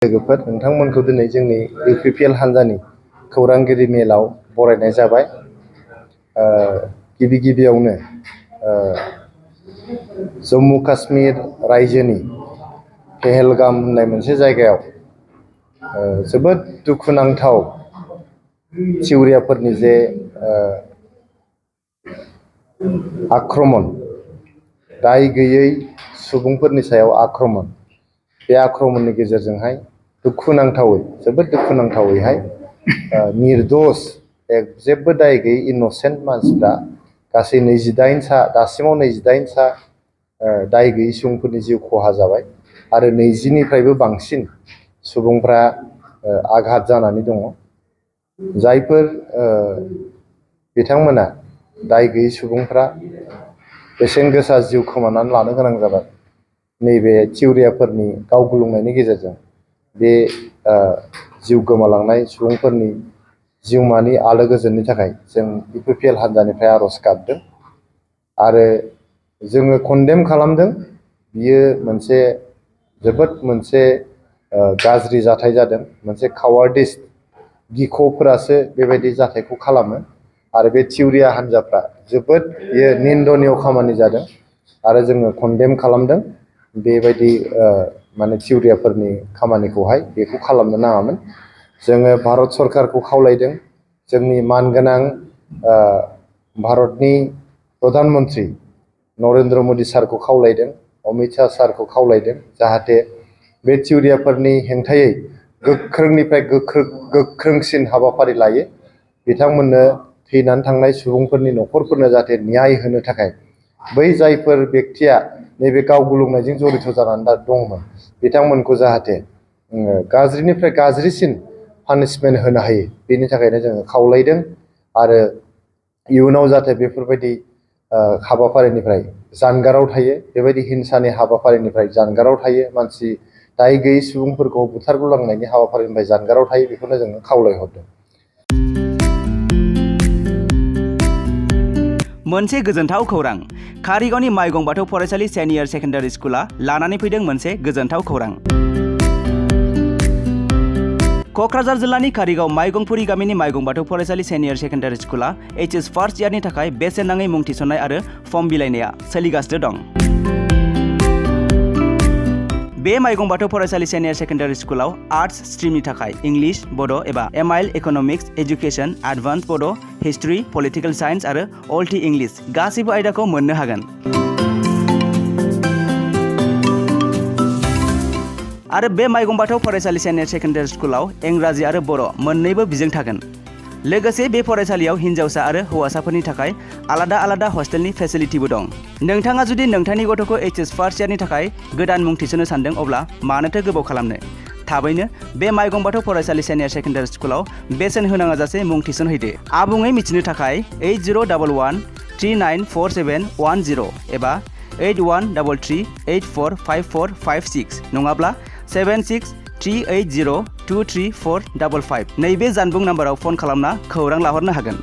लोगोफोर नोंथांमोनखौ दिनै जोंनि इउपिपिएल हान्जानि खौरांगिरि मेलाव बरायनाय जाबाय। गिबियावनो जम्मु काश्मीर रायजोनि पहलगाम होननाय मोनसे जायगायाव जोबोद दुखुनांथाव चिउरियाफोरनि जे आक्रमण, दाय गैयै सुबुंफोरनि सायाव आक्रमण, बे आक्रमणनि गेजेरजोंहाय दुखुनांथावै, जोबोद दुखुनांथावैहाय निर्दोष जेबो दाय गैयै इनोसेन्ट मानसिफ्रा गासै 28 सा, दासिमाव 28 सा दाय गैयै सुबुंफोरनि जिउ खहा जाबाय आरो 20 निफ्रायबो बांसिन सुबुंफ्रा आघात जानानै दङ। जायफोर बिथांमोना दाय गैयै सुबुंफ्रा बेसेन गोसा जिउ खोमानानै लानो गोनां जाबाय। नैबे चिउरियाफोरनि गावगुलुंनायनि गेजेरजों बे जिउ गोमालांनाय सुबुंफोरनि जिउमानि आलो गोजोननि थाखाय जों इउपिपिएल हान्जानिफ्राय आर'ज गाबदों आरो जोङो कन्डेम खालामदों। बियो जोबोद मोनसे गाज्रि जाथाय जादों। मोनसे कावार्डिस, गिख'फोरासो बेबायदि जाथायखौ खालामो आरो बे चिउरिया हान्जाफ्रा जोबोद बेयो निन्दनीय खामानि जादों आरो जोङो कन्डेम खालामदों। बेबायदि माने चिउरियाफोरनि खामानिखौहाय बेखौ खालामनो नाङामोन। जोङो भारत सरकारखौ खावलायदों, जोंनि मानगोनां भारतनि प्रधान मन्त्रि नरेन्द्र मदि सारखौ खावलायदों, अमित शाह सारखौ खावलायदों, जाहाथे बे चिउरियाफोरनि हेंथायै गोख्रोंनिफ्राय गोख्रोंसिन हाबाफारि लायो। बिथांमोननो थैनानै थांनाय सुबुंफोरनि न'खरफोरनो जाहाथे न्याय होनो थाखाय बै जायफोर बेक्तिया नैबे गावगुलुंनायजों जड़ित जानानै दंमोन, बिथांमोनखौ जाहाथे गाज्रिनिफ्राय गाज्रिसिन पानिशमेन्ट होनो हायो, बेनि थाखायनो जोङो खावलायदों आरो इयुनाव जाहाथे बेफोरबायदि हाबाफारिनिफ्राय जानगाराव थायो, बेबायदि हिंसानि हाबाफारिनिफ्राय जानगाराव थायो, मानसि दाय गैयै सुबुंफोरखौ बुथारग्लुंनायनि हाबाफारिनिफ्राय जानगाराव थायो, बेखौनो जोङो खावलायहरदों। मोनसे गोजोनथाव खौरां। कारिगावनि माइगं बाथौ फरायसालि सेनियर सेकेन्डारि स्कुला लानानै फैदों मोनसे गोजोनथाव खौरां। क'क्राझार जिल्लानि कारिगाव माइगंपुरी गामिनि माइगं बाथौ फरायसालि सेनियर सेकेन्डारि स्कुला HS फार्स्ट इयारनि थाखाय बेसेन नाङै मुं थिसननाय आरो फर्म बिलाइनाया सोलिगासिनो दं। बे माइगं बाथौ फरायसालि सेनियर सेकेन्डारि स्कुलाव आर्ट्स स्ट्रिमनि थाखाय इंलिश, बड' एबा MIL इक'नमिक्स, एजुकेसन, एडभान्स बड', हिस्ट्रि, पलिटिकेल साइन्स आरो अल्टि इंलिश गासैबो आयदाखौ मोननो हागोन। आरो बे माइगं बाथौ फरायसालि सेनियर सेकेन्डारि स्कुलाव इंराजि आरो बर' मोन्नैबो बिजों थागोन। लोगोसे बे फरायसालियाव हिन्जावसा आरो हौवासाफोरनि थाखाय आलादा आलादा हस्टेलनि फेसिलिटिबो दं। नोंथाङा जुदि नोंथांनि गथ'खौ HS फार्स्ट इयारनि थाखाय गोदान मुं थिसननो सानदों, अब्ला मानोथो गोबाव खालामनो? थाबैनो बे माइगं बाथौ फरायसालि सेनियर सेकेन्डारि स्कुलाव बेसेन होनाङा जासे मुं थिसनहैदो। आबुङै मिथिनो थाखाय 8011394710 एबा 8133845456 नङाब्ला 7638023455 नैबे जानबुं नाम्बाराव फन खालामना खौरां लाहरनो हागोन।